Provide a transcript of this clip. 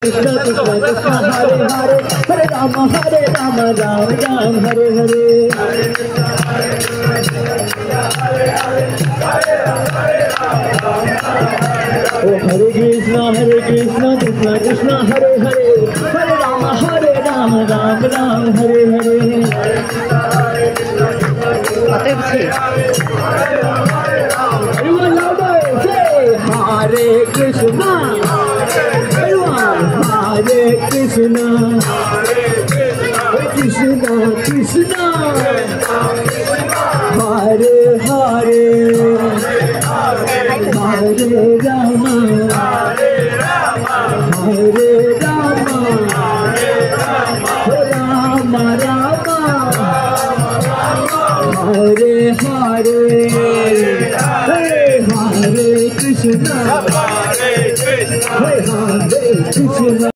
Krishna Krishna Krishna Hare Hare Hare Rama Rama Ram Hare Hare Oh Hare Krishna Krishna Krishna Hare Hare Hare Rama Ram Ram Hare Hare Everyone louder say Hare Krishna everyone Hare Krishna Krishna Krishna Hare Hare Hare Rama Hare Rama Rama Rama Hare Hare Hare Krishna Hare Krishna